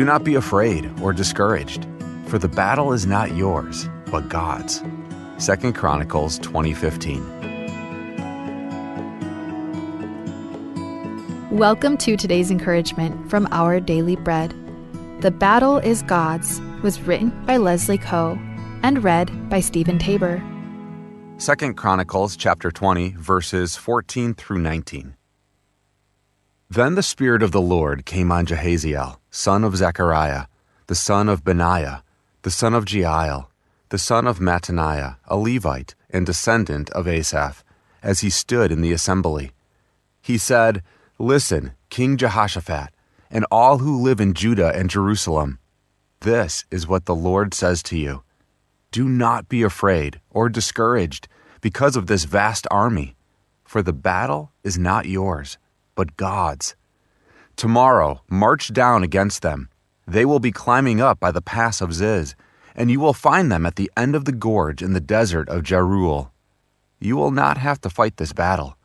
Do not be afraid or discouraged, for the battle is not yours, but God's. 2 Chronicles 20:15. Welcome to today's encouragement from Our Daily Bread. The Battle is God's was written by Leslie Coe and read by Stephen Tabor. 2 Chronicles chapter 20, verses 14 through 19. Then the Spirit of the Lord came on Jahaziel, son of Zechariah, the son of Benaiah, the son of Jeiel, the son of Mattaniah, a Levite and descendant of Asaph, as he stood in the assembly. He said, "Listen, King Jehoshaphat, and all who live in Judah and Jerusalem. This is what the Lord says to you. Do not be afraid or discouraged because of this vast army, for the battle is not yours, but God's. Tomorrow march down against them. They will be climbing up by the pass of Ziz, and you will find them at the end of the gorge in the desert of Jeruel. You will not have to fight this battle.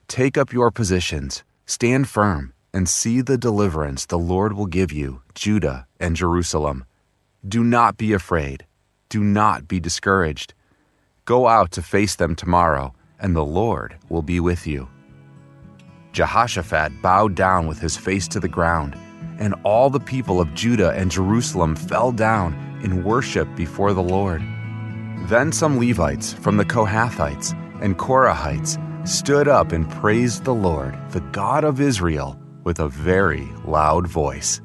Take up your positions, stand firm, and see the deliverance the Lord will give you, Judah and Jerusalem. Do not be afraid. Do not be discouraged. Go out to face them tomorrow, and the Lord will be with you." Jehoshaphat bowed down with his face to the ground, and all the people of Judah and Jerusalem fell down in worship before the Lord. Then some Levites from the Kohathites and Korahites stood up and praised the Lord, the God of Israel, with a very loud voice.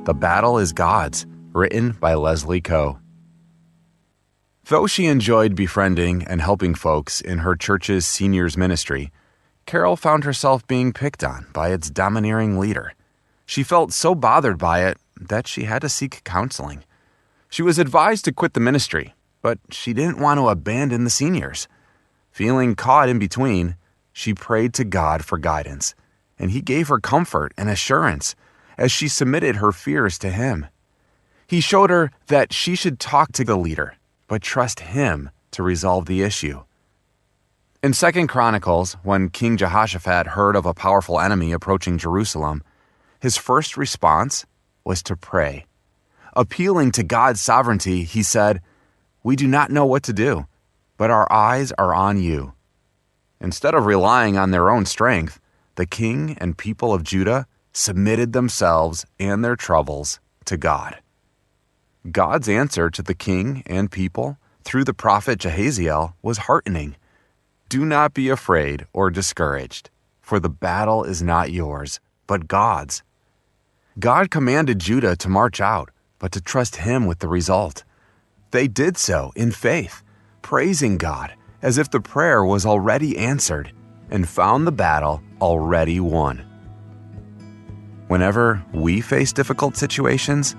The Battle is God's, written by Leslie Coe. Though she enjoyed befriending and helping folks in her church's seniors ministry, Carol found herself being picked on by its domineering leader. She felt so bothered by it that she had to seek counseling. She was advised to quit the ministry, but she didn't want to abandon the seniors. Feeling caught in between, she prayed to God for guidance, and He gave her comfort and assurance as she submitted her fears to Him. He showed her that she should talk to the leader, but trust Him to resolve the issue. In 2 Chronicles, when King Jehoshaphat heard of a powerful enemy approaching Jerusalem, his first response was to pray. Appealing to God's sovereignty, he said, "We do not know what to do, but our eyes are on you." Instead of relying on their own strength, the king and people of Judah submitted themselves and their troubles to God. God's answer to the king and people through the prophet Jahaziel was heartening. Do not be afraid or discouraged, for the battle is not yours, but God's. God commanded Judah to march out, but to trust Him with the result. They did so in faith, praising God as if the prayer was already answered, and found the battle already won. Whenever we face difficult situations,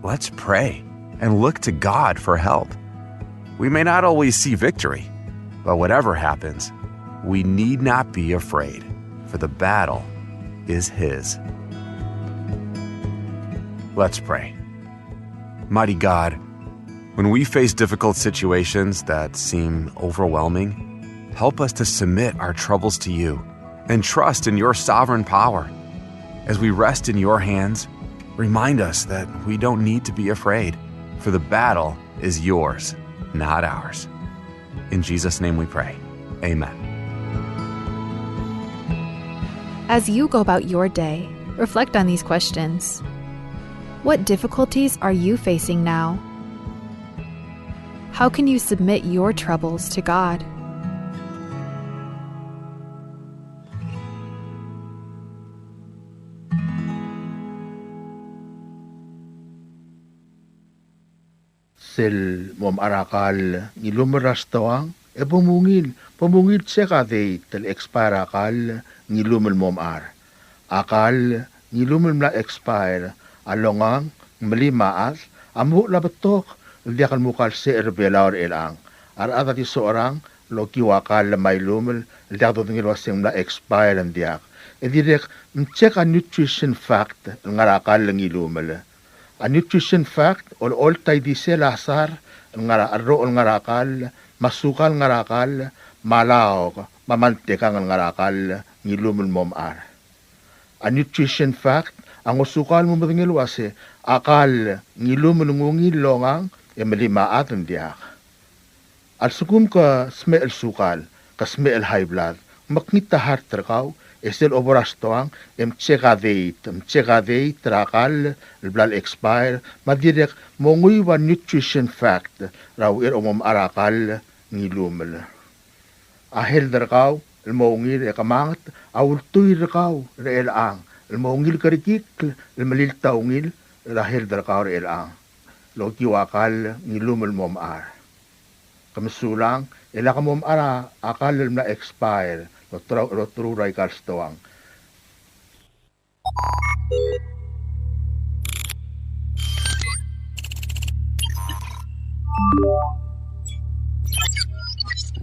let's pray and look to God for help. We may not always see victory, but whatever happens, we need not be afraid, for the battle is His. Let's pray. Mighty God, when we face difficult situations that seem overwhelming, help us to submit our troubles to You and trust in Your sovereign power. As we rest in Your hands, remind us that we don't need to be afraid, for the battle is Yours, not ours. In Jesus' name we pray. Amen. As you go about your day, reflect on these questions. What difficulties are you facing now? How can you submit your troubles to God? Sel mom arakal ngilumeras toang pumungil sekade tel expire akal ngilumel mom ar akal ngilumel mla expire alongang melimaas amu labetok diakan mukal se Elbelau elang ar ada ti seorang lo kiwakal may lumel diak do ngil waseng mla expire diak direk check a nutrition fact ngarakal ngilumel. A nutrition fact, all tay di sila asar, arro ngarakal, masukal ngarakal, malaw, mamantekang ngarakal, ngilumul mom ar. A nutrition fact, ang usukal mo matingilwase, akal ngilumulungungil longang, malimaatan diak. At sukum ka smell sukal, ka smell high blood, makita heart terkau, esel oboras toang, mchekadeit, trakal, blood expire, madirek mongui wa nutrition fact, raw omom arakal ngilumel. Ahel terkau, mongil kamangat, awul tuy terkau, reelang, mongil karikik, malil taungil, rahel terkau reelang. Loki wakal ngilumel mom ar. Kamsulang, ila kamom ara akal na expire, lo truray kalstoang.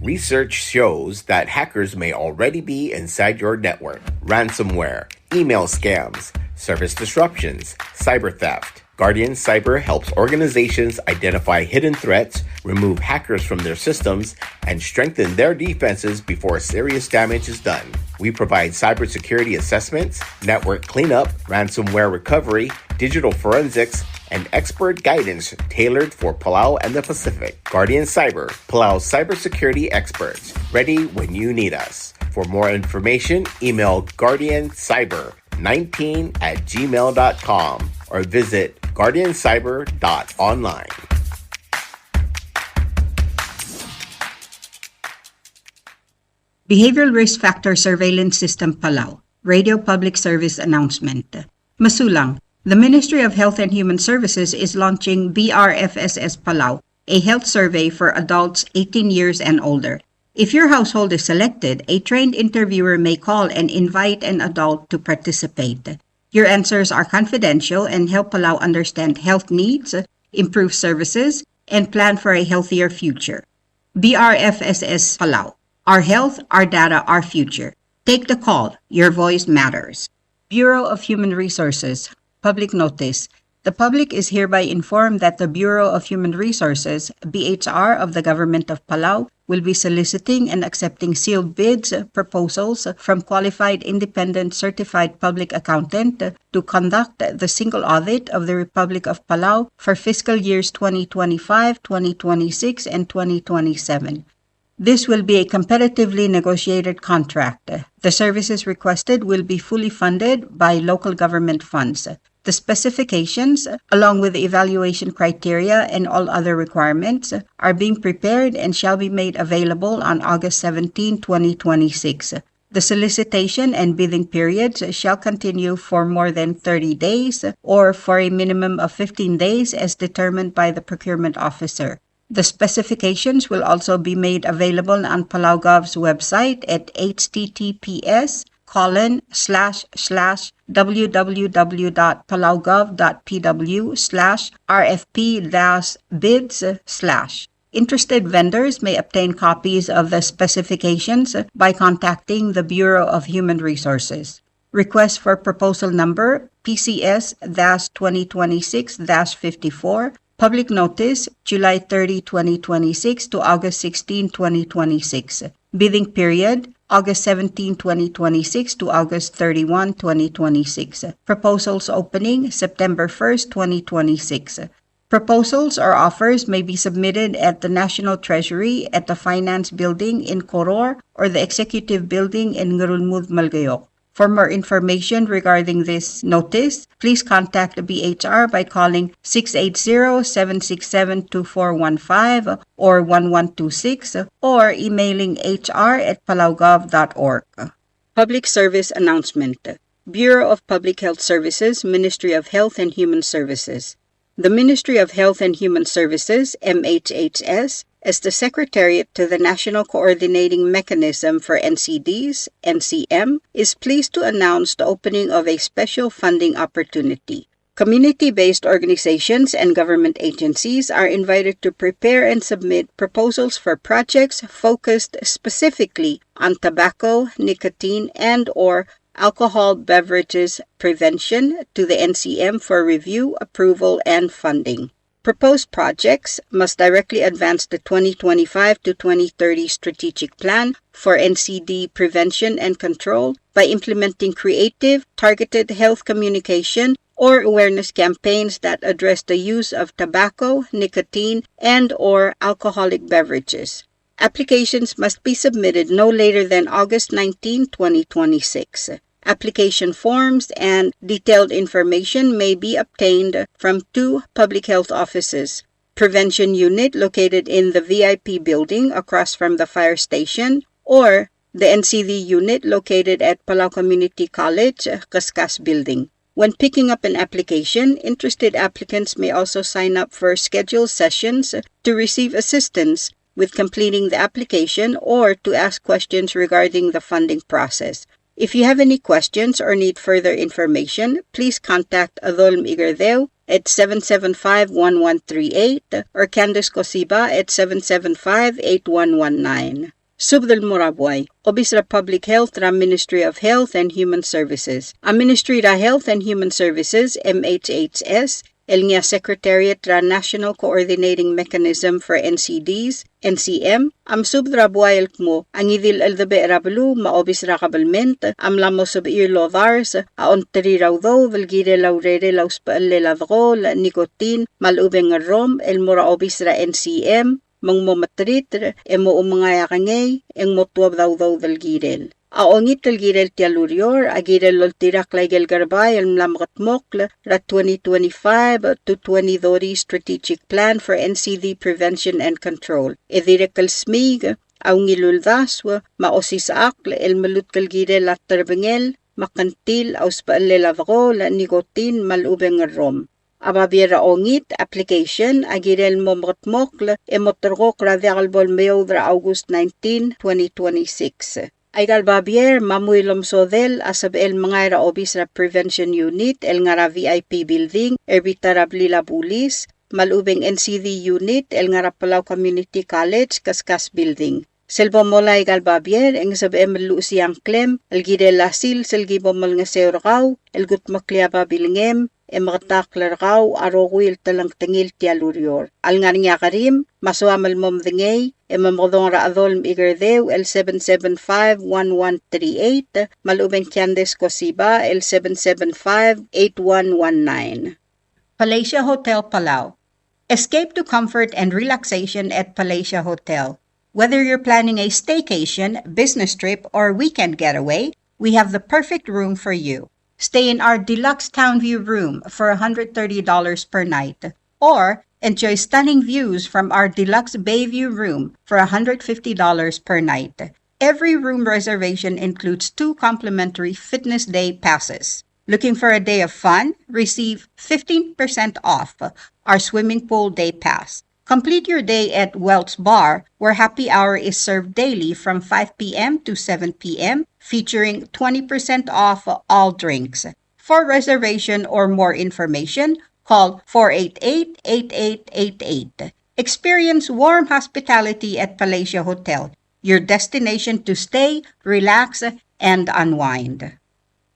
Research shows that hackers may already be inside your network. Ransomware, email scams, service disruptions, cyber theft. Guardian Cyber helps organizations identify hidden threats, remove hackers from their systems, and strengthen their defenses before serious damage is done. We provide cybersecurity assessments, network cleanup, ransomware recovery, digital forensics, and expert guidance tailored for Palau and the Pacific. Guardian Cyber, Palau's cybersecurity experts, ready when you need us. For more information, email guardiancyber19@gmail.com or visit guardiancyber.online. Behavioral Risk Factor Surveillance System Palau, Radio Public Service Announcement. Masulang, the Ministry of Health and Human Services is launching BRFSS Palau, a health survey for adults 18 years and older. If your household is selected, a trained interviewer may call and invite an adult to participate. Your answers are confidential and help Palau understand health needs, improve services, and plan for a healthier future. BRFSS Palau. Our health, our data, our future. Take the call. Your voice matters. Bureau of Human Resources. Public notice. The public is hereby informed that the Bureau of Human Resources, BHR of the Government of Palau, will be soliciting and accepting sealed bids, proposals from qualified independent certified public accountant to conduct the single audit of the Republic of Palau for fiscal years 2025, 2026, and 2027. This will be a competitively negotiated contract. The services requested will be fully funded by local government funds. The specifications, along with the evaluation criteria and all other requirements, are being prepared and shall be made available on August 17, 2026. The solicitation and bidding periods shall continue for more than 30 days or for a minimum of 15 days as determined by the procurement officer. The specifications will also be made available on PalauGov's website at https://www.palaugov.pw/rfp-bids/. Interested vendors may obtain copies of the specifications by contacting the Bureau of Human Resources. Request for proposal number PCS-2026-54. Public notice, July 30, 2026 to August 16, 2026. Bidding period, August 17, 2026 to August 31, 2026. Proposals opening, September 1st, 2026. Proposals or offers may be submitted at the National Treasury at the Finance Building in Koror or the Executive Building in Ngurulmud, Malgayok. For more information regarding this notice, please contact the BHR by calling 680-767-2415 or 1126 or emailing hr@palaugov.org. Public Service Announcement. Bureau of Public Health Services, Ministry of Health and Human Services. The Ministry of Health and Human Services, MHHS, as the Secretariat to the National Coordinating Mechanism for NCDs, NCM, is pleased to announce the opening of a special funding opportunity. Community-based organizations and government agencies are invited to prepare and submit proposals for projects focused specifically on tobacco, nicotine, and/or alcohol beverages prevention to the NCM for review, approval, and funding. Proposed projects must directly advance the 2025 to 2030 strategic plan for NCD prevention and control by implementing creative, targeted health communication or awareness campaigns that address the use of tobacco, nicotine, and/or alcoholic beverages. Applications must be submitted no later than August 19, 2026. Application forms and detailed information may be obtained from 2 public health offices: Prevention Unit located in the VIP building across from the fire station, or the NCD Unit located at Palau Community College, Kaskas Building. When picking up an application, interested applicants may also sign up for scheduled sessions to receive assistance with completing the application or to ask questions regarding the funding process. If you have any questions or need further information, please contact Adolm Igardeo at 775-1138 or Candice Cosiba at 775-8119. Subdal Murabuay, Obis ra Public Health ra Ministry of Health and Human Services. Ang Ministry ra Health and Human Services, MHHS, el nga Secretariat ra National Coordinating Mechanism for NCDs, NCM, am subdra buayel mo, ang idil aldabe rablu, maobis ra kabalment, am lamos of irlovars, aon teri raw daw, valgire laurere laus paalle lavro, la nikotin, malubeng rom, el mora obis ra NCM, mang momatrit, emo umangaya kangay, eng motuab daw valgirel. Aongit talgirel tialurior, agirel loltirak laigel garbay, el mlamkat mokla, ra 2025 to 2030 Strategic Plan for NCD Prevention and Control. Edirekal smig, aungilulvaswa, maosisakl, el malut kalgirel at terbengel, makantil, auspaalle lavro, la nikotin, malubeng rom. Ababiera ongit, application, agirel momotmokla, emotorgok radialbol meodra August 19, 2026. Aigal Babier, Mamuy Lomsodel, asab el mga obis ra Prevention Unit, el nga ra VIP Building, erbitarabli Bulis, malubeng NCD Unit, el nga ra Palau Community College, Kaskas Building. Selbo mola Aigal Babier, eng sab emelu siyang klem, el gide lasil, selgibo mal nga seurgaw, el gutmaklia babilngem, emaktaklargaw, arogwil talang tengil tialurior. Al nga niya karim, masuamal mom dingay, emamodong raadol igardeo el 775-1138, malubeng Candice Cosiba el 775-8119. Palasia Hotel Palau. Escape to comfort and relaxation at Palasia Hotel. Whether you're planning a staycation, business trip, or weekend getaway, we have the perfect room for you. Stay in our deluxe town view room for $130 per night, or enjoy stunning views from our deluxe bay view room for $150 per night. Every room reservation includes 2 complimentary fitness day passes. Looking for a day of fun? Receive 15% off our swimming pool day pass. Complete your day at Welt's Bar, where happy hour is served daily from 5 p.m. to 7 p.m., featuring 20% off all drinks. For reservation or more information, call 488-8888. Experience warm hospitality at Palasia Hotel, your destination to stay, relax, and unwind.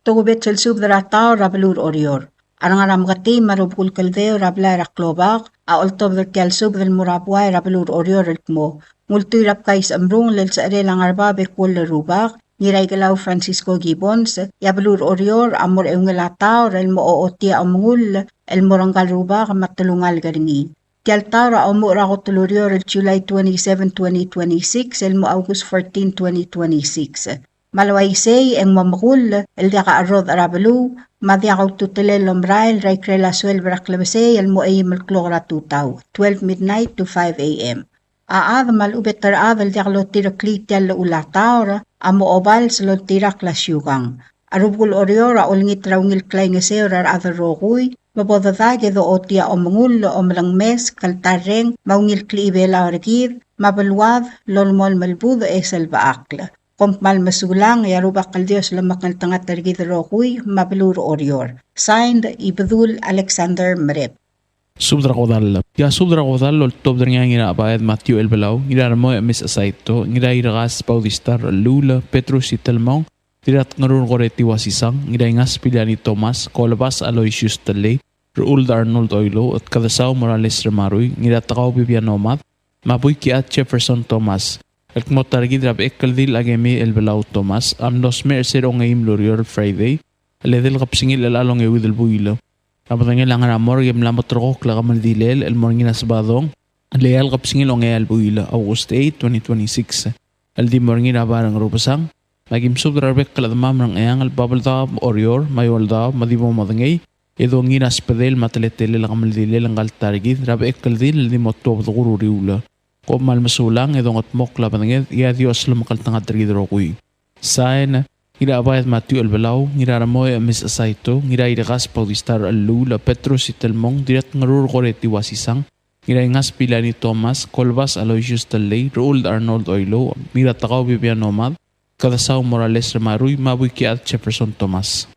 Tugubit silsub darataw rabalur orior. Arangaram gati marubkul kaldeo rabla raklobak, aoltob der kelsub del murabway rabalur orior mo. Multirap kais amrung lel sa lang arba bekwol rubak, Niray Galaw Francisco Gibbons, yabalur orior amor eungelataw rel mo ootia amungul, el morangal rubak matalungal garingi. Tialtara amura ko tulurior el July 27, 2026, el mo August 14, 2026. Malawaysay ang mamakul, el daka arroz arabalu, madiakaw tutele lombrail, ray krelaswel braklabasay, el mo ay malklora tutaw, 12 midnight to 5 a.m. Aad malubet taraad el daka lotiraklit yal ulataw, amo obal sa lotirak lasyugang. Arubul oriora ulngit raungil klay ngaseo rar other rokuy, mabodadage do otia o mangul o malang mes, kaltareng, maungil kliibela orgir, mabalwad, lolmol malbudo esel baakla. Kompmal masulang, yarubak kaldios lamak ng tangat targid rokuy, mabalur orior. Signed, Ibadul Alexander Marep. Subdra kodal. Ya subdra kodal ol tobdra nga ngira abayad Matthew Elbelau, ngira mo mis asaito, ngira iragas paudistar Lula, Petrus Italmong, tirat ngarun koreti wasisang, ngira ngas pilani Thomas, Kolbas Aloysius Talay, Raul Arnold Oilo at Kadasaw Morales Ramaroy, Niratakaw Bibianomat, Mabuy Kiat Jefferson Thomas, at Motargid Rab Bechekldil Akemi Elbelau Thomas, Amnos Mercer Ongayim Lurior Friday, Aledel Kapsingil Alalong Ewidel Builo, Abatangil Langaramor, Yemlamot Rokok Lagamaldilel, El Morginas Badong, Leal Kapsingil Ongayal Builo, August 8, 2026, Aldi Morgin Abarang Rupasang, Magim Sudrabek Kaladamam ng Ayang Albabalda Orior, Mayolda, Madibo Madangay, Edo nginas pedel mateletele lang kamaldile lang kaltargid rabe Bechekldil di motto bduguru riula ko malmasulang edo ngatmok labanget ya Dios lumakaltang atrigid rokuy saen ira abayat Matthew Elbelau ngira ramoy mis asaito ngira iragas paudistar alula Petrus itelmong dirat ngarur koreti wasisang ngira ingas pilani Thomas Colbas Aloysius Talay Raul Arnold Oilo mira takaw Bibianomad Kadasaw Morales Ramaroy Mabuy Kiat Jefferson Thomas.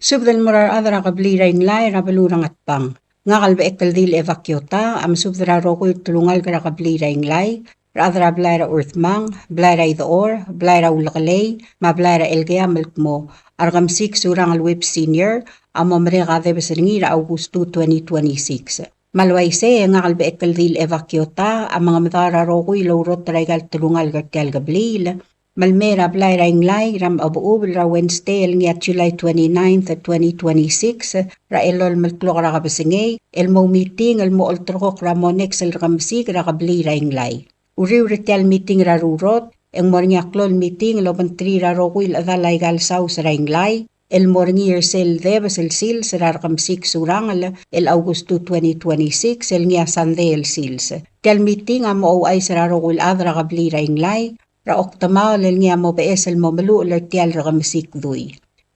Subdal murar adra kablira Inglai rabalurang at pang. Nga Bechekldil evacuota am subdra rokoy tulungal kara kablira Inglai, radra blaira urthmang, blaira idoor, blaira ulakalay, ma blaira elgea milkmo, argam 6 surang alwip senior, amo mrega debesengira Augusto 2026. Malwayse nga Bechekldil evacuota am mga madara rokoy lowrot traigal tulungal gartial gablil, Malmera blaira Inglai ram abuub ra Wednesday ngiat July 29, 2026 ra elol malklok ra kabasingay elmo meeting elmo ultrok ra monex el ramsig ra kablira Inglai. Uriw retial meeting ra rurot eng mornyaklol meeting loban 3 ra rokuil adalay galsaw sa ra Inglai el morngi sel debes el sils ra ramsig surang el Augusto 2026 el ngia Sunday el sils. Tial meeting amo ay sa ra rokuil adra kablira Inglai ra oktama lel ngia mo bees el momelu lertial ra kamsik dui.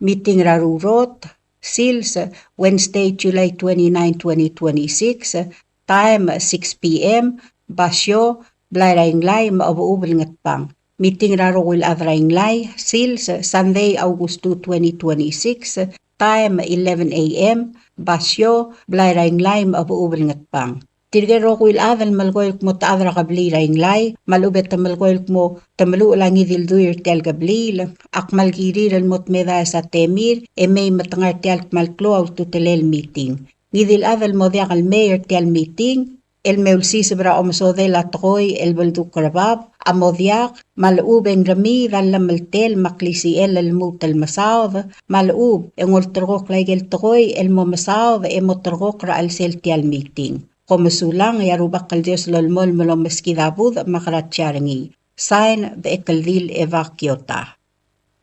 Meeting ra rurot, sils, Wednesday, July 29, 2026, time 6 p.m, basyo, blaira Inglai, maabuubel ngatpang. Meeting ra rowil adra Inglai, sils, Sunday, Augusto 2026, time 11 a.m, basyo, blaira Inglai, maabuubel ngatpang. Tirgero kuil adal malgoil mo taadra kablira Inglai, malubet tamalgoil mo tamalu lang idilduir tel gablil, ak malgirir el mot meda sa temir, may matangar tel malklo au tutelel meeting. Ngidil adal mo diakal mayor tel meeting, el meulsi sebra omsode la troy el baldu krabab, amodiak, malubeng rami dalam maltel maklisi el mutal masav, malub engol trok laigel troy el mo masav emotrok ra al sel tel meeting. Komasulang yarubak kaldios lolmol mulong meskidabud makaratsyarngi. Sign Bechekldil evacuota.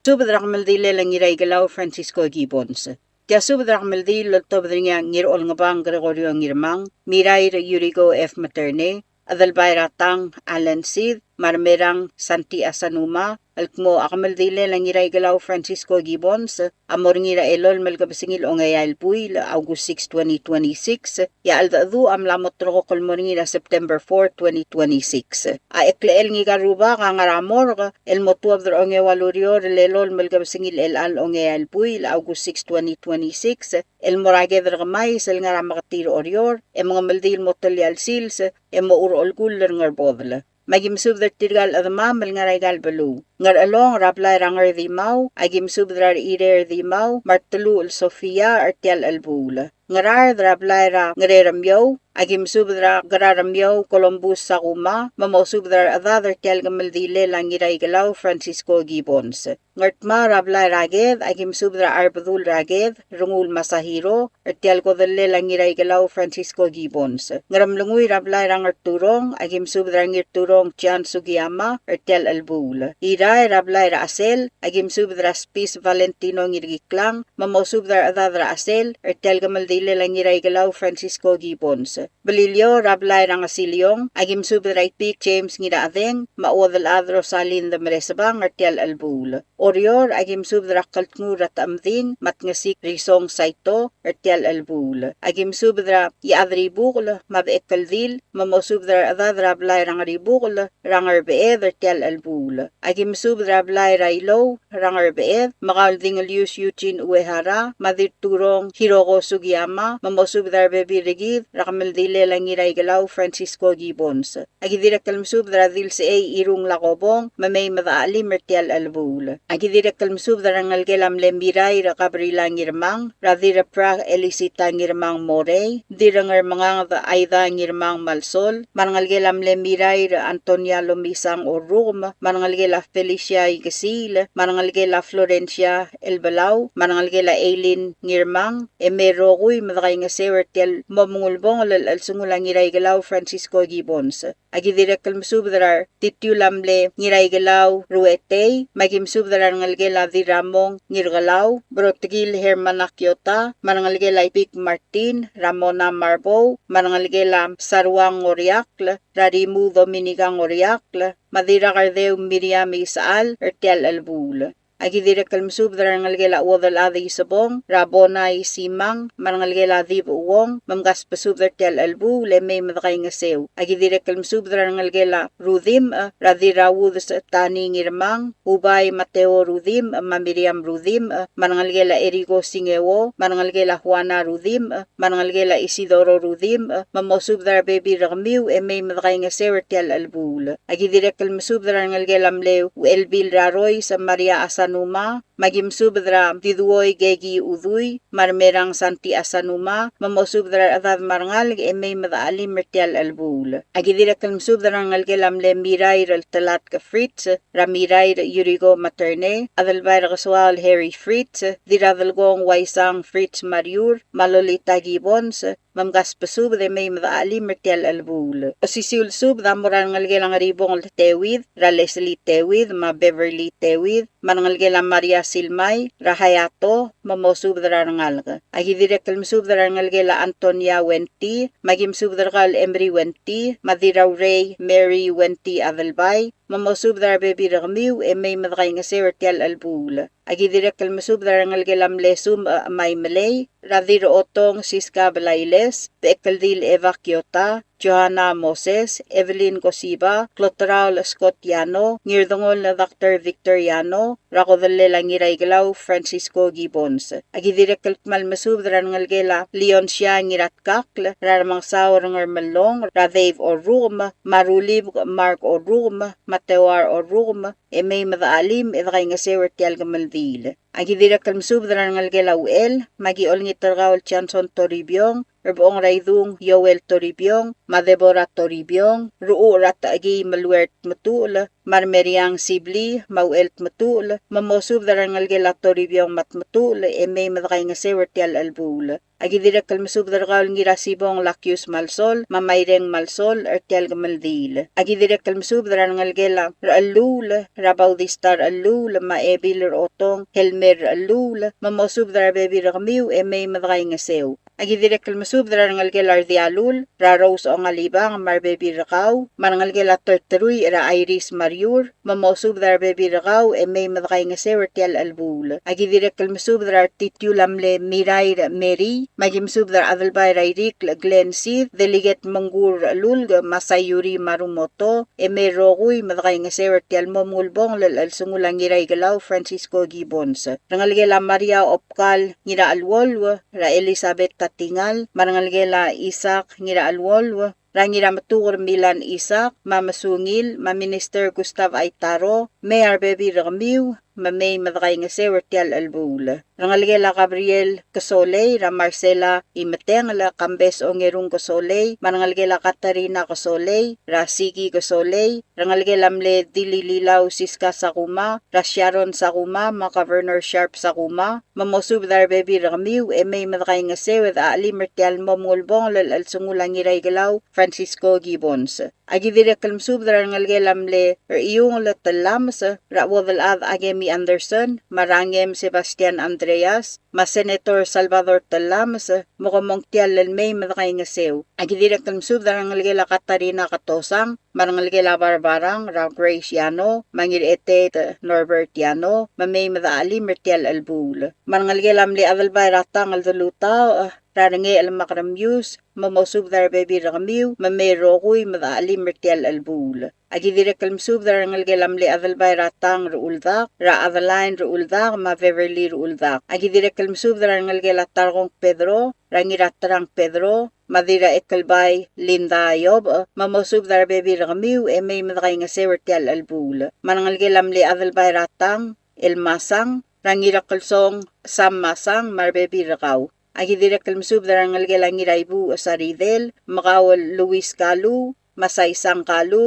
Subadrak maldile lang iray galaw Francisco Gibbons. Tia subadrak maldile lotobdringa ngirol ngabang Gregorio ngirmang, miray Yurigo F. Materne, adalbayra tang Alan Sid, marmerang Santi Asanuma, alkmo akamaldile lang iray galaw Francisco Gibbons, amor ngira elol malgabasingil o ngayal puil August 6, 2026, ya aldadu amlamot roko kolmor ngira September 4, 2026. A ekleel ngiga ruba kangaramor el motuab dro ngewalurior lelol malgabasingil el al o ngayal puil August 6, 2026, el morage drgamay sel ngaramakatiro orior, e mga maldil motoli al sils, e mo urol guller ngarbodla. Magim subdar tirgal adamam el ngaray galbalu. Ngar along rablay rangar di mau, agim subdrar irer di mau, martelu el Sofia artial albula. Ngarar drablay ra ngareramyaw, agim subdra gararamyaw Columbus sa kuma, mamaw subdrar adadar tial gamaldile lang iray galaw Francisco Gibbons. Ngartma rablay raged, agim subdra arbadul raged, rungul masahiro, artial kodale lang iray galaw Francisco Gibbons. Ngaramlunguy rablay rangar turong, agim subdra ngir turong Tian Sugiyama, artial albula. Iray rablay ra asel, agim subdra spis Valentino ngirgiklang, mamaw subdra adadra asel, artial gamaldile lang iray galaw Francisco Gibbons. Balilyo rablay rang asilyong, agim subdra ipik James ngira adeng, maudal adro salin da meresabang artial albula. Orior agim subdra kaltngur at amdin, matngasik risong saito, artial albula. Agim subdra iadri bukla, Bechekldil, mamaw subdra adadra rablay rang ribukla, rangar beed artial albula. Agim subdra rablay raylo, rangar beed, makaldingalius Eugene Uehara, madir turong Hiroko Sugiyama, mamaw subdra bebi regid, rakamel dile lang Elbelau Francisco Gibbons. Agidirek kalmsub dradil si irung lakobong mamay madaalim mertial albul. Agidirek kalmsub darangal gelam lembiray ra kabrila ngirmang radira pra elisita ngirmang morey dirangar mga aida ngirmang malsol marangal gelam lembiray ra Antonia Lumisang Orum marangal gela Felicia Igasil marangal gela Florencia Elbelau marangal gela Eileen ngirmang emeroguy madakay nga sewertial mamungulbong al sungulang Elbelau Francisco Gibbons. Agidirek kalmsubdrar titulamle ngiraygalaw ruetey magimsubdrar ngalgela diramong ngirgalaw brotgil hermanakyota marangalgela Ipik Martin Ramona Marbo marangalgela Sarwang Oriakl Rarimu Dominigang Oriakl Madira Cardeu Miriam Isaal Ertial Albul. Agidirek kalmsubdrar ngalgela uwadal adi sabong Rabona Isimang marangalgela dib uwong mamgas pasubdar tial albu lemay madakay ngasew. Agidirek kalmsubdrar ngalgela Rudim radirawud sa tani ngirmang Ubay Mateo Rudim Mamiriam Rudim marangalgela Erigo Singewo marangalgela Juana Rudim marangalgela Isidoro Rudim mamosubdar baby ragmiw emay madakay ngasew tial albul. Agidirek kalmsubdrar ngalgela mlew Elbil Raroy sa Maria Asanuma magimsubdra diduoy gegi uduy marmerang santi asanuma mamosubdra adad marangal emay madaalim mertial albul. Agidirek kalmsubdra ngalgelam le miray ral talat ka Fritz ramiray Yurigo Materne adalbay rakaswal Harry Fritz diradalgong waisang Fritz Mariur malolita Gibbons mamgas pasub de may madaalim mertial albul. O sisiul sub damuran ngalgelang ribong tewid ra Leslie Tewid ma Beverly Tewid marangalgela Maria Silmay Rahayato mamosubdra ngalga. Agidirek kalmsubdra ngalgela Antonia Wenti magimsubdra Emry Wenti madiraw Ray Mary Wenti Adalbay mamosubdra bebi ragmiw emay madakay nga sewertial albul. Agidirek kalmasubdra ngalgelam lesum may malay radiro otong Siska Balailes Bechekldil Eva Kyota Johanna Moses, Evelyn Cosiba, Clotrao Scotiano, Ngirdongol na Dr. Victoriano, Rakodale Langiraygalaw, Francisco Gibbons. Agidirek kalmalmasubdra ngalgela Leoncia Ngiratkakl, Raramang Saur Ngarmalong, Radave Orum, Marulib Mark Orum, Matewar Orum, Emay Madaalim, Edakay Ngasewer Tial Gamaldil. Agidirek kalmasubdra ngalgela UL, Magiol Ngitargaw Chanson Toribyong, Erboong Raidung Yoel Toribyong, Madebora Toribyong, Ruu Rataagi Malwert Matul, Marmeriang Sibli, Mauelt Matul, Mamosub Darangalgela Toribyong Matmatul, Emay Madakay Ngasewer Tial Albul. Agidirek kalmasub dargal ngira sibong Lakyus Malsol, Mamayreng Malsol, Ertial Gamaldil. Agidirek kalmasub darangalgela Raalul, Rabaudistar Alul, Maebil Otong, Helmer Alul, Mamosub Darabebi Ragmiw, Emay Madakay Ngasew. Agidirek kalmasub darangalgela Ardialul, Raros o Ngalibang, Marbebi Rakaw, Marangalgela Terteruy, Ra Iris Mariur, Mamosub Darabebi Rakaw, Emay Madakay Ngasew, Ertial Albul. Agidirek kalmasub darartitulamle Miray Mary, Magimsubdar Adalbay Rairik Glen Sid, Delegate Mangur Lulg, Masayuri Marumoto, Emeroguy, Madakay Ngasewer Tial Momulbong, Lal Sungulang Ngiraygalaw, Francisco Gibbons. Rangalgela Maria Opkal, Ngira Alwolw, Ra Elizabeth Tatingal, Marangalgela Isaac, Ngira Alwolw, Rangira Matur Milan Isaac, Mamasungil, Maminister Gustav Aitaro, Mayor Baby Ramiw, Mamay Madakay Ngasewer Tial Albul. Rangalgela Gabriel Kasoley, Ra Marcela Imateng, La Kambes o Ngerung Kasoley, Marangalgela Katarina Kasoley, Ra Sigi Kasoley, Rangalgela Mle Dilililaw Siska Sakuma, Ra Sharon Sakuma, Maka-Verner Sharp Sakuma, Mamosub Dar Baby Ramiw, Emay Madakay Ngasewer Aalimer Tial Momulbong, Lal Sungulang Ngiraygalaw, Francisco Gibbons. Agidirek kalmasub darangalgela Mle Iyung Latalams, Ra Wadalad Akemi Anderson, Marangem Sebastian Andreas, Senator Salvador Talams, Mukamong Tial Lalmay Madakay Ngasew. Agidirek kalmasub darangalgela Katarina Katosang, Marangalgela Barbarang, Ra Grace Yano, Mangirete Norbert Yano, Mamay Madaali Mertial Albul. Marangalgela Mle Adalbay Ratang Aldalutaw, Rarange Almakramyus, Mamosub Dar Baby Ramiw, Mamay Roguy Madaali Mertial Albul. Agidirek kalmasub darangalgela Mle Adalbay Ratang Ruuldak, Ra Adalain Ruuldak, Ma Beverly Ruuldak. Agidirek kalmasub darangalgela Targong Pedro, Rangiratarang Pedro, madira ekalbay linda yob mamosub dar bebi ramiu may madray nga sewertial albul manangal gelamli adalbay ratang elmasang rangira kalsong sammasang marbebi rakaw agidira kalmsub darangal gelangiray bu saridel makawal Luis Kalu masaysang Kalu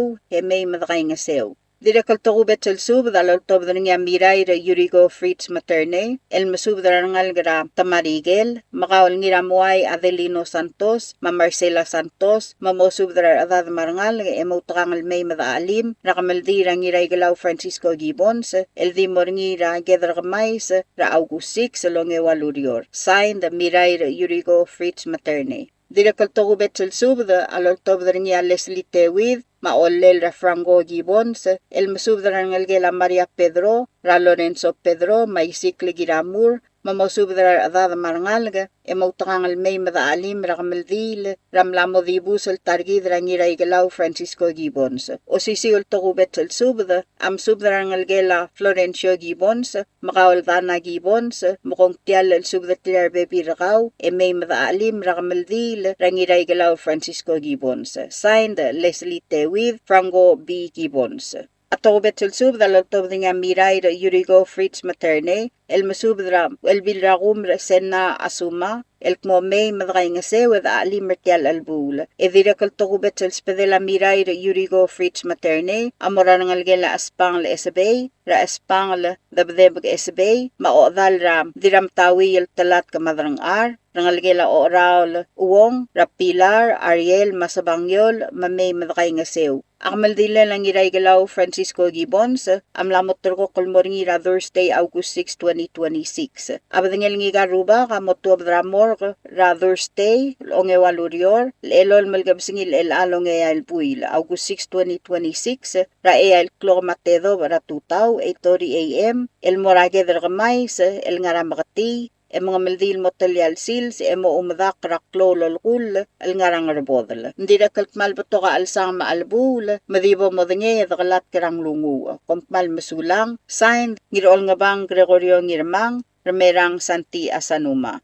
may madray nga sew Dira kaltokubet sub dalal tob nga miray Yurigo Fritz Materne, el masub darangal gara Tamarigel, makawal ngira muay Adelino Santos, ma Marcela Santos, mamosub darar adad marangal emotrangal may madaalim, nakamaldi rangiray galaw Francisco Gibbons, el di morngira Gedragamais, ra August 6 longe walurior. Signed miray Yurigo Fritz Materne. Dira kaltokubet sub alal tob nga Leslie Tewid, maolel ra Franco Gibbons, el masub darangal gela Maria Pedro, ra Lorenzo Pedro, maisikli giramur, mamosub darar adad marangalga, emotrangal may madaalim rakamaldil, ramlamo dibus el targid rangiray galaw Francisco Gibbons. O sisiul tokubet sub am sub darangal gela Florencio Gibbons, makawal dana Gibbons, mukong tial el sub datilar bebi rakaw, may madaalim rakamaldil rangiray galaw Francisco Gibbons. Signed Leslie Tewid, Franco B. Gibbons. Atobet sub dalatob nga miray Yurigo Fritz Materne, el masubdra el bilragum senna asuma, el kmomey madray nga sewed ali mertial albul. Edira kaltokubet spedela miray Yurigo Fritz Materne, amora ngal gela aspang le esbay, ra aspang le dabdeb esbay, maodal ra diram tawi el talat kamadrang rangal gela oral uwong, ra Pilar, Ariel, Masabangyol, mamay madray nga sew. Akmaldila lang iray galaw Francisco Gibbons, amlamot turko kulmoringira Thursday, August 6, 2026. Abadangel ngiga ruba kamotu abdramor ra Thursday, onge walurior, elol malgabsingil el along el puil, August 6, 2026, ra el klomatedo ra tutaw, 8:30 a.m., el morage dergamais, el ngaramakati, mga maldil mo talyal sils, mo umadak raklo lolkul, al ngarang rabodal. Hindi na kalkmal bato ka alsang maalbul, madibo mo denge dakalat kirang lungu. Kompmal masulang, signed, ngirol nga bang Gregorio ngirmang, ramerang Santi Asanuma.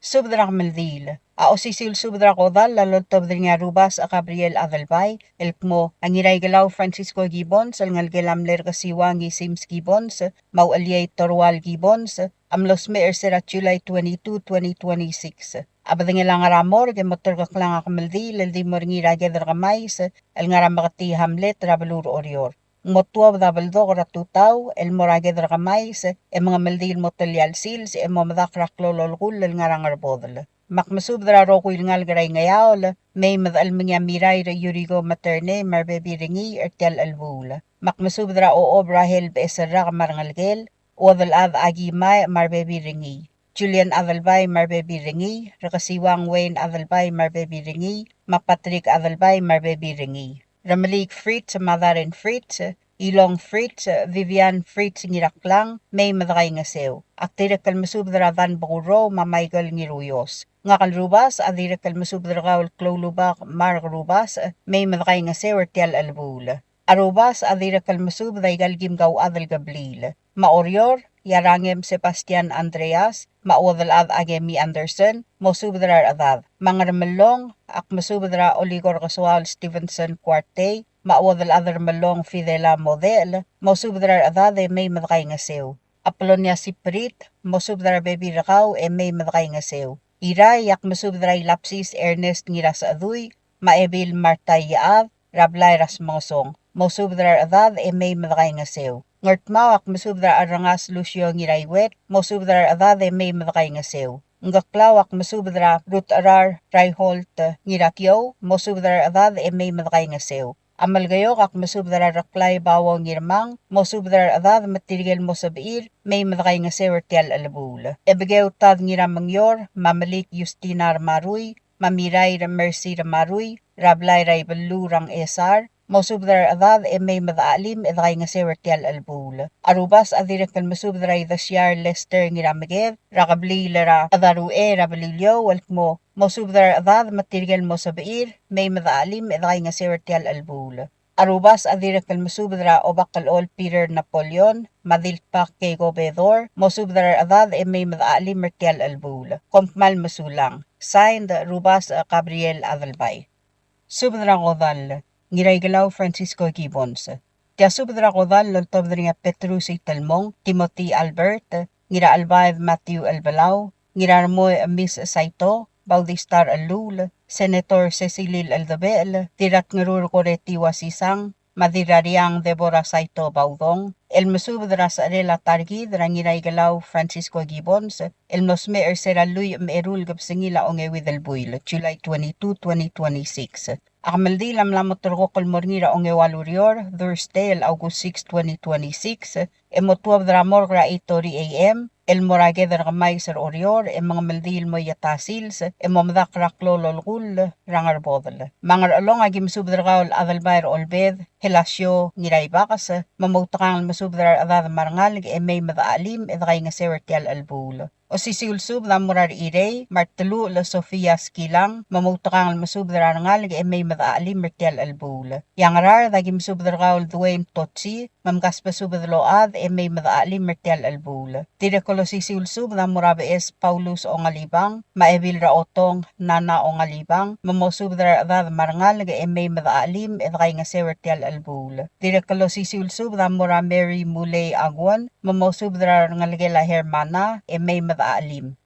Subdrak maldil. O sisil subdrak odal, lalot tob nga rubas a Gabriel Adalbay, elkmo, ang iray galaw Francisco Gibbons, al ngal gelamler kasiwangi Sims Gibbons, mau alyay Torwal Gibbons, amlos me ersera July 22, 2026. Abad nga lang aramor, gemotor kaklang akamaldi, laldi mo ringi ragedar kamais, al nga ramakati Hamlet, rabalur orior. Motuab dabaldo ratutaw, el moragedar kamais, mga maldil motalyal sils, momadak raklololgul, al nga rangarbodal. Makmasub dara rokuil ngal garay ngayaol, may madal mga miray Yurigo Materne, marbebi ringi, ertial albul. Makmasub dara o Brahel besera kamarngalgel, Odal ad agimay marbebi ringi. Julian Adalbay marbebi ringi. Rakasiwang Wayne Adalbay marbebi ringi. Mapatrik Adalbay marbebi ringi. Ramalik Fritz, Madarin Fritz, Ilong Fritz, Vivian Fritz ngiraklang, may madakay nga sew. Aktira kalmasub daradan bakuro, mamaygal ngiruyos. Nga kalrubas, adira kalmasub darakawal klolubak, mark rubas, may madakay nga sew ertial albul. Arubas, adira kalmasub daigal gimgaw adal gablil. Maorior, Yarangem Sebastian Andreas, maodal ad Akemi Anderson, mosubdrar adad. Mangarmalong, akmasubdra Oligor Casual Stevenson Cuarte, maodal adar malong Fidela Model, mosubdrar adad may madakay nga sew. Apolonia Siprit, mosubdrar bebi rakaw may madakay nga sew. Iray, akmasubdray Lapsis Ernest Ngiras Aduy, maebil Martay Yaad, Rablay Rasmosong, mosubdrar adad may madakay nga sew. Ngartmawak masubdra arangas Lucio ngiraiwet, masubdra adade may madakay nga sew. Ngaklawak masubdra Ruth Arar Raiholt ngirakyo, masubdra adade may madakay nga sew. Amalgayok ak masubdra raklay bawaw ngirmang, masubdra adade matirigel mo sabir, may madakay nga sew ertial alabul. Ebegew tad ngiramangyor, mamalik Justina Maruy, mamiray Mercy Maruy, rablay Raibalu rang esar, masubdar adad may madaalim edakay nga sewertial albul. Arubas adirek kal masubdaray dasyar Lester ngiramagev, rakabli lara adarue rabalilyo walkmo, masubdar adad matirgel mo sabair, may madaalim edakay nga sewertial albul. Arubas adirek kal masubdara obakalol Peter Napoleon, madilpak kay gobedor, masubdar adad may madaalim mertial albul. Kompmal masulang. Signed, Rubas Gabriel Adalbay. Subdragodal, Ngiraigalau Francisco Gibbons. Tia subdragodal loltobdringa Petrus Italmong, Timothy Albert, Ngira Albaev Matthew Elbelau, Ngira Armoy Miss Saito, Baudistar Alul, Senator Cecilil Aldabel, Tirat Ngerur Koreti Wasisang, Madirariang Deborah Saito Baudong, El Mesubdras Arela Targi, Drangiraigalau Francisco Gibbons, El Nosme Ersera Lui Merul Gapsingila Onge del Buil, July 22, 2026. Akamaldi lamlamot turgokol morngira Onge Walurior, Thursday, August 6, 2026, Emotuab Dramor Gra 8:30 AM, El Morage Dramay Sir Orior, mga Maldil mo Yatasils, Momdak Raklo Lolgul, Rangar Bodel. Mangar along agim subdragaul Adalbair Olbed, Helasyo Niraibakas, Mamutakang Masubdrar Adad Marangal, May Madaalim, Edray nga Sertial Albul. O sisiulsub na murar irey, Martelu la Sofia Skilang, Mamutakang Masubdrar Ngal, May Madaalim, Mertial Albul. Yang rar, dagim subdragaul Dwayne Totsi, Mamgaspasubadload, May Madaalim, Mertial Albul. Tidakolo sisiulsub na murabe es Paulus Ongalibang, Maebil Raotong, Nana Ongalibang, Mamosubdrar Adad Marangal, May Madaalim, Edray nga Sertial Albul. Tidakolo sisiulsub na mura Mary Muley Agwan, Mamosubdrar Ngalgela Hermana, May Madaalim.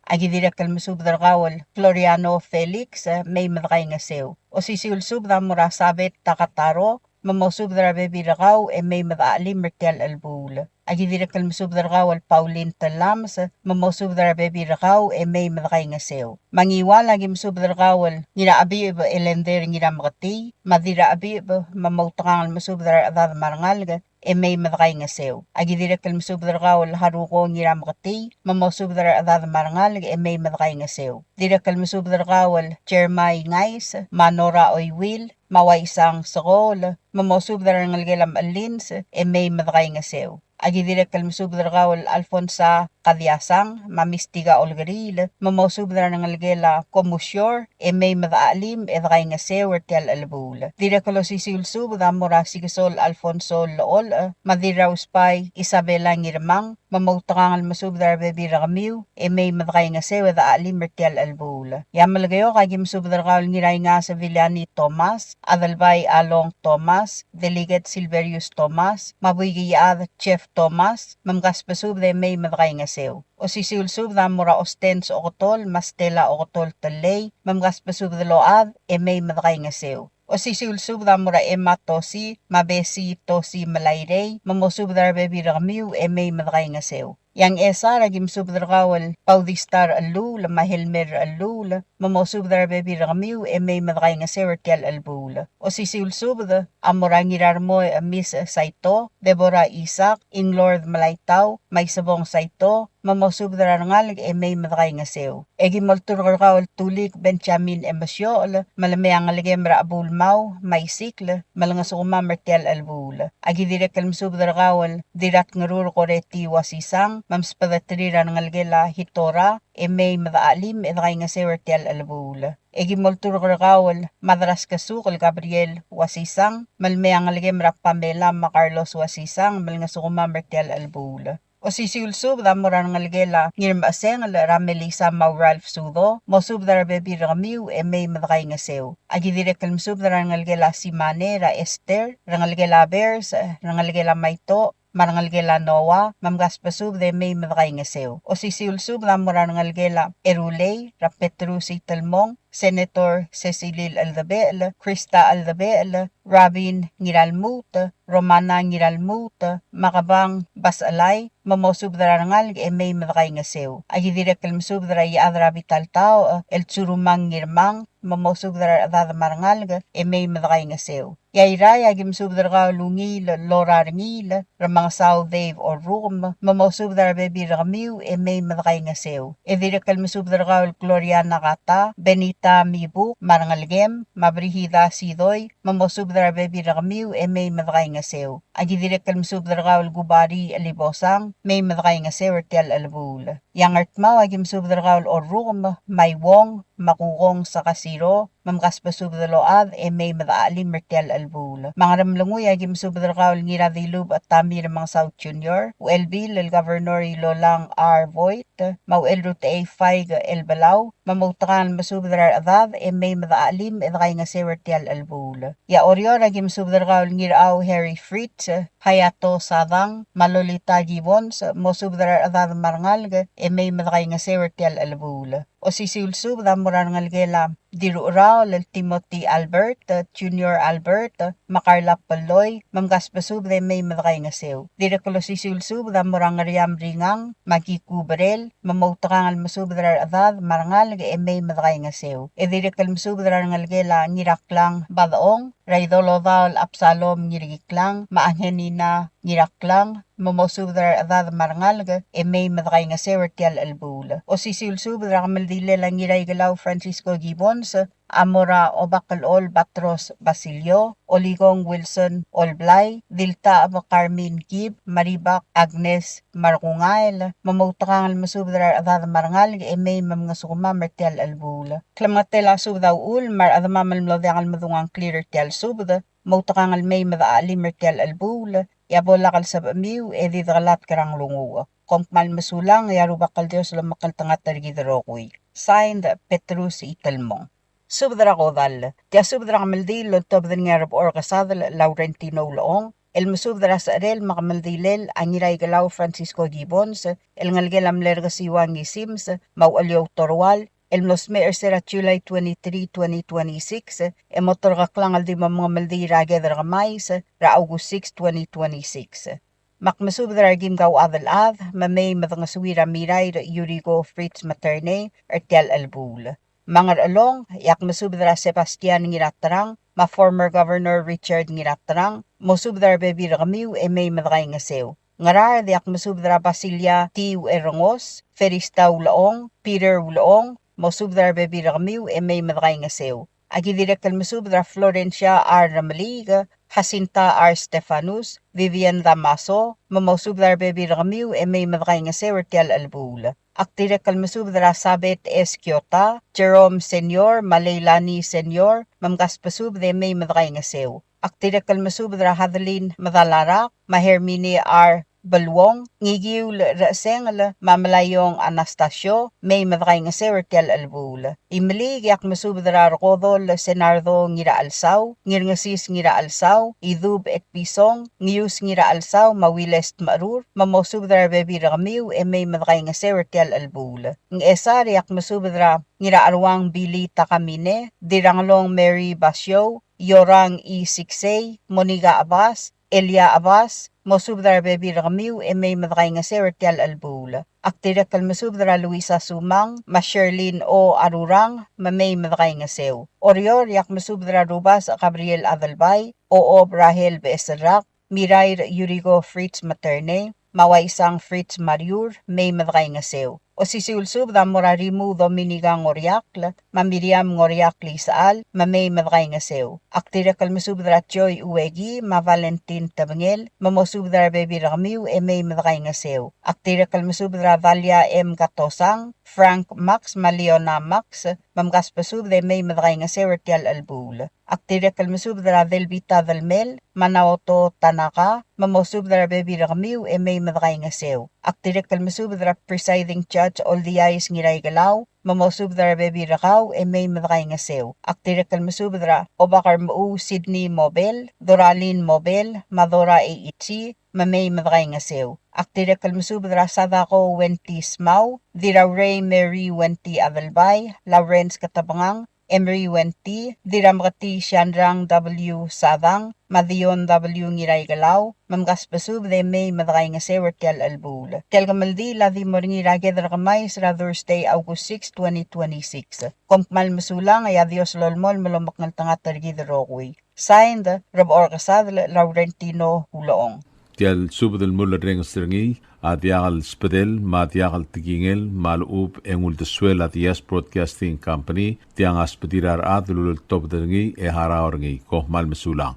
Agidirak kalmasubdar kawal, Floriano Felix, May Madakay nga sew. O sisiulsub na mura Sabet Takataro, Mamosubdar Bebirakaw, May Madaalim, Mertial Albul. Agidirak kalmasubdar kawal, Pauline Talams, Mamosubdar Bebirakaw, May Madakay nga sew. Mangiwal agim subdar kawal, Ngira Abib Elender Ngira Makati, Madira Abib, Mamautakang masubdar Adad Marangal, May Madakay nga sew. Agidirak kalmasubdar kawal, Haruko Ngira Makati, Mamosubdar Adad Marangal, May Madakay nga sew. Dirak kalmasubdar kawal, Chermay Ngais, Manora Oywil, Maway isang Sokol, Mamosubdar Ngalgelam Alins, May Madakay nga sew. Agidirak kalmasubdar kawal, Alfonsa Kadyasang, Mamistiga Olgaril, Mamosubdar Ngalgela Komusyor, May Madaalim, Edray nga sew, Ertial Albul. Dirakalo sisiulsub, Damura Sigasol Alfonso Lool, Madiraw Spy, Isabela Ngirmang, Mamautakang almasubdar Bebira Kamiw, May Madakay nga sew, Edaalim, Ertial Albul. Yamalagayo, kagim subdar kawal Ngiray nga sa Villani Thomas, Adalbay Along Thomas, Delegate Silverius Thomas, Mabuygiyad Chef Thomas, Mamgaspasub de May Madakay nga sew. O sisiulsub na mura Ostens Okotol, Mastela Okotol Talay, Mamgaspasub de Load, May Madakay nga sew. O sisiulsub na mura Emma Tosi, Mabesi Tosi Malayrey, Mamosub dar Bebira Kamiw, May Madakay nga sew. Yang esa ragim subdragawal, Paudistar Alul, Mahelmer Alul, Mamosubdar Bebira Kamiw, May Madakay nga Sertial Albul. O sisiulsubd, Amorangirar mo Miss Saito, Deborah Isaac, Inglord Malaytaw, May Sabong Saito, Mamosubdar ngal, May Madakay nga sew. Egimoltur kawal tulik Benjamin Emasyol, Malamayang Aligemra Abulmaw, May Sikl, Malangasuma Mertial Albul. Agidirek kalmsubdar kawal, Dirat ngarur koreti wasisang, Mamspadatiriran ngalgela hitora, May Madaalim, Edray nga Sertial Albul. Egimoltur kawal, Madras Kasukol Gabriel wasisang, Malmayang Aligemra Pamela Macarlos wasisang, Malangasuma Mertial Albul. O sisiulsub da moran ngalgela ngirmbaseng Ramelisa Mau Ralph Sudo, Mosubdar Bebira Kamiw, May Madakay nga sew. Agidirek kalmsubdar ngalgela Simane Ra Esther, Rangalgela Bears, Rangalgela Maito, Marangalgela Noah, Mamgaspasub de May Madakay nga sew. O sisiulsub da moran ngalgela Erulay, Ra Petrusi Talmong, Senator Cecilil Aldabel, Krista Aldabel, Robin Ngiralmut, Romana Ngiralmut, Makabang Basalay, Mamosubdara ngal, May Madakay nga sew. Agidirek kalmsubdara Yaadra Vitaltao, El Tsurumang Ngirmang, Mamosubdara Adada Marangal, May Madakay nga sew. Yairay agim subdara lungil, Lora Ringil, Ramang Sao Dave or Room, Mamosubdara Bebira Kamiw, May Madakay nga sew. Edirek kalmsubdara Gloriana Kata, Benita Mibu, Marangalgem, Mabrihida Sidoy, Mamosubdara Bebira Kamiw, May Madakay nga sew. Agidirek kalmsubdara Gubari Alibosang, May Madakay nga sew, Ertial Albul. Yang artmaw agim subdara or Room, May Wong, Makukong sa Kasiro, mamkas pasubdaload may madaalim mertial albul. Mga ramlanguya gimsubdal kaul ngira dilub at tamir mga South Junior, ULB lil Governor Lolang R. Voigt, mau elrute a fig Elbelau, mamutakan masubdal adad may madaalim edakay nga sewertial albul. Ya orior gimsubdal kaul ngira au Harry Fritz, Hayato Sadang, Malolita Gibbons, mosubdal adad marangal may madakay nga sewertial albul. O sisulsub da murangal gela dirurao lil Timothy Albert, Junior Albert, Makarla Paloy, mamgaspasub da may madakay nga sew. Direkolo sisulsub da murangariam ringang, magikuberel, mamautangal masub da adad marangal may madakay nga sew. E direkal masub da rangal gela ngiraklang badaong, Raidolodal Absalom ngiriklang, maanghenina ngiraklang, mamosubdar adad marangal may madakay nga sewertial albul. O sisulsubdar kamaldile lang Elbelau Francisco Gibbons, Amora Obakalol Batros Basilio, Oligong Wilson Olblay, Dilta Carmin Gibb, Maribak Agnes Markungail, mamautangal masubdar adad marangal may mga sukuma mertial albul. Klamatela subdaul mar adamamal mlodyangal madungang clear tial subda, mautakangal may madaalim mertial albul, yabolakal sa bamiw didagalat karang lungo. Kompmal masulang yarubakal Diyos lamakal tangat targidarokoy. Signed Petrus Italmong. Subdra kodal, tia subdra kamaldil lontobdan nga rab orkasadal Laurentino Loong, el musubdra sa arel makamaldilel ang Elbelau Francisco Gibbons, el ngalgelam lergasiwang ni Sims, maualyaw torwal, el nosme ersera July 23, 2026, motor kaklangal di mga maldira gedra kamais, ra August 6, 2026. Makmasubdra gim gaw adal-ad, mamay matangaswira miray Yurigo Fritz Materne, ertial albul. Mangar along, yak masubdra Sebastian ngiratarang, former Governor Richard ngiratarang, mosubdra bebi ramiw may madakay nga sew. Ngarar yak masubdra Basilia T. Erongos, Ferista Ulaong, Peter Ulaong, mosubdra bebi ramiw may madakay nga sew. Agi direktal masubdra Florencia R. Ramaliga, Jacinta R. Stefanus, Vivian Damaso, mamosubdra bebi ramiw may madakay nga sew ertial albul. Aktirekal masubdra Sabet S. Kiota, Jerome Senior, Malaylani Senior, mamgaspasub may madakay nga sew. Aktirekal masubdra Hadlin Madalarak, Mahermini R. Balwong, ngigiw raseng mamalayong Anastasio, may madakay nga sewertial albul. Imlig yak masubdra Rokodol Senardo ngira alsaw, ngirngasis ngira alsaw, idub et pisong, ngiyus ngira alsaw, mawilest marur, mamosubdra bebi ramiw may madakay nga sewertial albul. Ng esar yak masubdra ngira arwang Billy Takamine, diranglong Mary Basyo, Yorang E. Siksay, Moniga Abbas, Elia Abbas, mosubdra bebi ramiw may madakay nga sewertial albul. Aktirekal masubdra Luisa Sumang, Sherlyn O. Arurang, may madakay nga sew. Orior yak masubdra Rubas Gabriel Adalbay, O. Rahel Beesrak, Miray Yurigo Fritz Materne, Mawaisang Fritz Mariur, may madakay nga sew. O sisulsub da morarimu Dominica Ngoriakl, Mamiriam Ngoriakli Saal, may madakay nga sew. Aktirekal masubdra Joy Uwegi, Valentin Tabangel, mamosubdra bebi ramiw may madakay nga sew. Aktirekal masubdra Valia M. Gatosang, Frank Max, Maliona Max, mamgaspasub may madakay nga sew ertial albul. Aktirekal masubdra Velvita Velmel, Manaoto Tanaka, mamosubdra bebi ramiw may madakay nga sew. Aktirekal masubdra Presiding Judge Oldiais Elbelau, mamosubdra bebi rakaw may madakay nga sew. Aktirekal masubdra Obakar Mau Sydney Mobel, Doralin Mobel, Madora Eitsi, may madakay nga sew. Aktirekal masubdra Sadako Wenti Smau, Dirawray Mary Wenti Avelbay, Lawrence Katabangang, Emery Wenti, Diramkati Shandrang W. Sadang, Madion W. Elbelau, mamgaspasub may madakay nga sewertial albul. Telgamaldi lathi moringi ragedra kamay sa Thursday, August 6, 2026. Kompmal masulang ay adios lolmol malumak ng tangat targidarokoy. Signed, Rab Orkasadl Laurentino Hulaong. Tial subdel mulla rengas terengi, adiagal spedel, madiagal tigingel, malub engul desuel adias Broadcasting Company, tiang aspedirar adlul top terengi haraorengi, kohmal mesulang.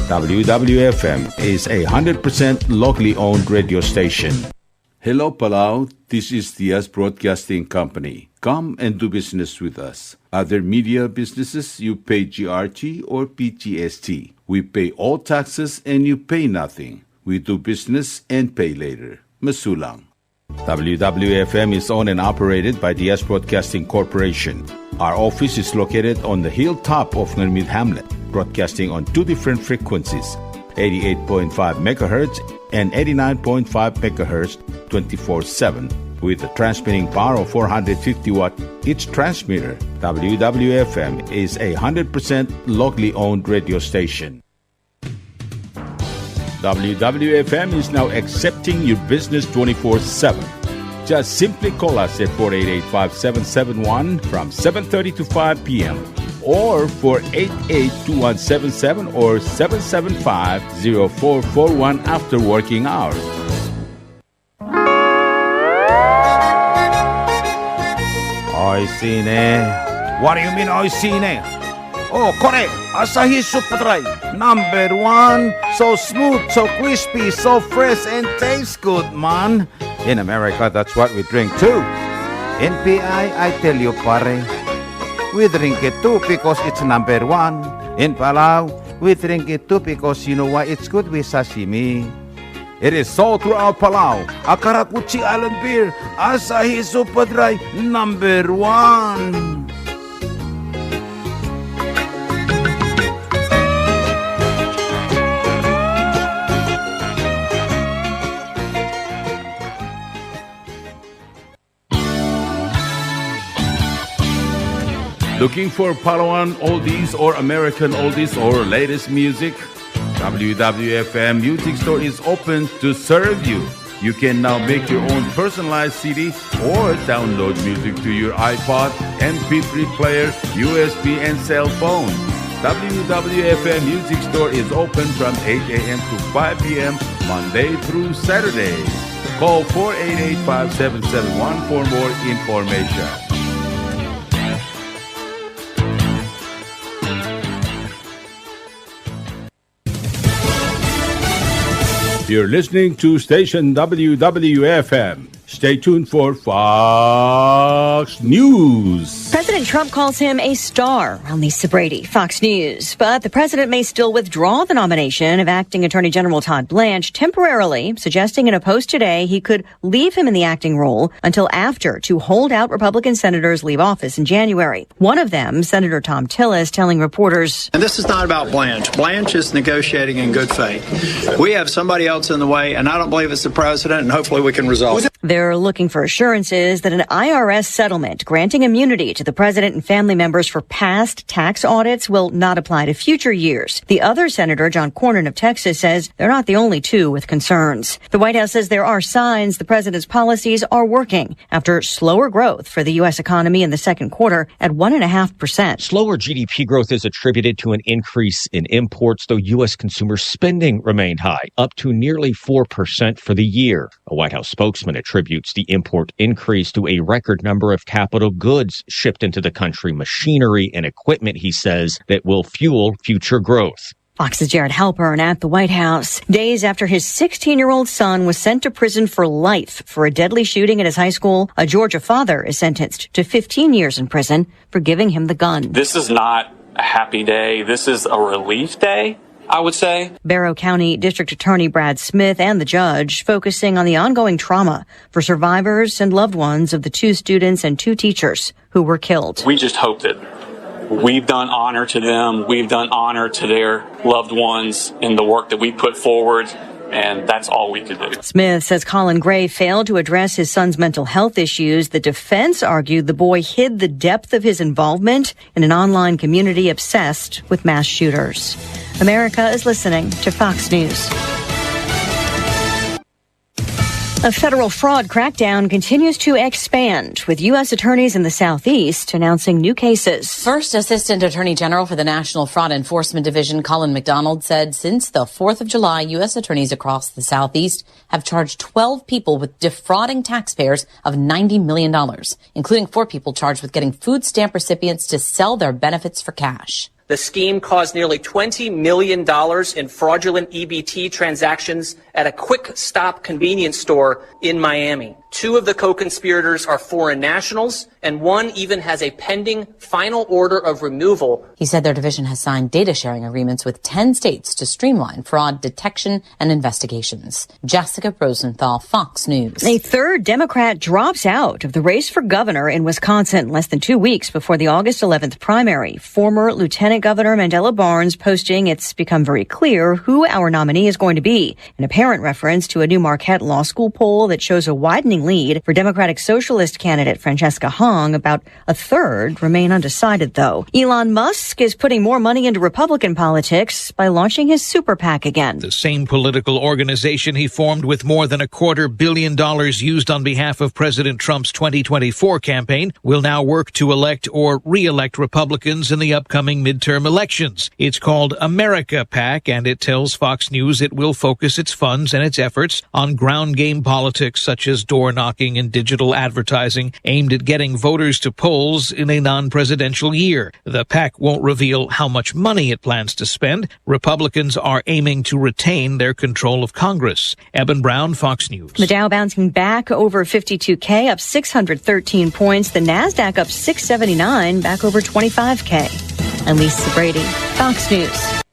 WWFM is a 100% locally owned radio station. Hello Palau, this is Diaz Broadcasting Company. Come and do business with us. Other media businesses, you pay GRT or PGST. We pay all taxes and you pay nothing. We do business and pay later. Masulang. WWFM is owned and operated by the DS Broadcasting Corporation. Our office is located on the hilltop of Ngermid Hamlet, broadcasting on two different frequencies, 88.5 megahertz and 89.5 megahertz 24/7. With a transmitting power of 450 watt each transmitter, WWFM is a 100% locally owned radio station. WWFM is now accepting your business 24/7. Just simply call us at 488-5771 from 7:30 to 5 p.m. or 488-2177 or 775-0441 after working hours. Oi sine. What do you mean oi sine? Oh, correct. Asahi Super Dry. Number 1. So smooth, so crispy, so fresh, and tastes good, man. In America, that's what we drink too. In PI, I tell you, pare, we drink it too because it's number 1. In Palau, we drink it too because you know why it's good with sashimi. It is sold throughout Palau. Akarakuchi Island Beer, Asahi Super Dry, number 1. Looking for Palauan oldies or American oldies or latest music? WWFM Music Store is open to serve you. You can now make your own personalized CD or download music to your iPod, MP3 player, USB, and cell phone. WWFM Music Store is open from 8 a.m. to 5 p.m. Monday through Saturday. Call 488-5771 for more information. You're listening to station WWFM. Stay tuned for Fox News. President Trump calls him a star on Lisa Brady, Fox News. But the president may still withdraw the nomination of acting Attorney General Todd Blanche temporarily, suggesting in a post today he could leave him in the acting role until after two holdout Republican senators leave office in January. One of them, Senator Thom Tillis, telling reporters, and this is not about Blanche. Blanche is negotiating in good faith. We have somebody else in the way, and I don't believe it's the president, and hopefully we can resolve it. They're looking for assurances that an IRS settlement granting immunity to the president and family members for past tax audits will not apply to future years. The other senator, John Cornyn of Texas, says they're not the only two with concerns. The White House says there are signs the president's policies are working after slower growth for the U.S. economy in the second quarter at 1.5%. Slower GDP growth is attributed to an increase in imports, though U.S. consumer spending remained high, up to nearly 4% for the year. A White House spokesman attributes the import increase to a record number of capital goods shipped into the country, machinery and equipment, he says, that will fuel future growth. Fox's Jared Halpern at the White House. Days after his 16-year-old son was sent to prison for life for a deadly shooting at his high school, a Georgia father is sentenced to 15 years in prison for giving him the gun. This is not a happy day. This is a relief day, I would say. Barrow County District Attorney Brad Smith and the judge focusing on the ongoing trauma for survivors and loved ones of the two students and two teachers who were killed. We just hope that we've done honor to them. We've done honor to their loved ones in the work that we put forward. And that's all we could do. Smith says Colin Gray failed to address his son's mental health issues. The defense argued the boy hid the depth of his involvement in an online community obsessed with mass shooters. America is listening to Fox News. A federal fraud crackdown continues to expand, with U.S. attorneys in the Southeast announcing new cases. First Assistant Attorney General for the National Fraud Enforcement Division, Colin McDonald, said since the 4th of July, U.S. attorneys across the Southeast have charged 12 people with defrauding taxpayers of $90 million, including 4 people charged with getting food stamp recipients to sell their benefits for cash. The scheme caused nearly $20 million in fraudulent EBT transactions at a quick stop convenience store in Miami. 2 of the co-conspirators are foreign nationals, and 1 even has a pending final order of removal. He said their division has signed data sharing agreements with 10 states to streamline fraud detection and investigations. Jessica Rosenthal, Fox News. A third Democrat drops out of the race for governor in Wisconsin less than 2 weeks before the August 11th primary. Former Lieutenant Governor Mandela Barnes posting, "It's become very clear who our nominee is going to be," an apparent reference to a new Marquette Law School poll that shows a widening lead for Democratic Socialist candidate Francesca Hong. About a third remain undecided, though. Elon Musk is putting more money into Republican politics by launching his super PAC again. The same political organization he formed with more than $250 million used on behalf of President Trump's 2024 campaign will now work to elect or re-elect Republicans in the upcoming midterm elections. It's called America PAC, and it tells Fox News it will focus its funds and its efforts on ground game politics such as door knocking and digital advertising aimed at getting voters to polls in a non-presidential year. The PAC won't reveal how much money it plans to spend. Republicans are aiming to retain their control of Congress. Eben Brown, Fox News. The Dow bouncing back over 52K, up 613 points. The NASDAQ up 679, back over 25K. I'm Lisa Brady, Fox News.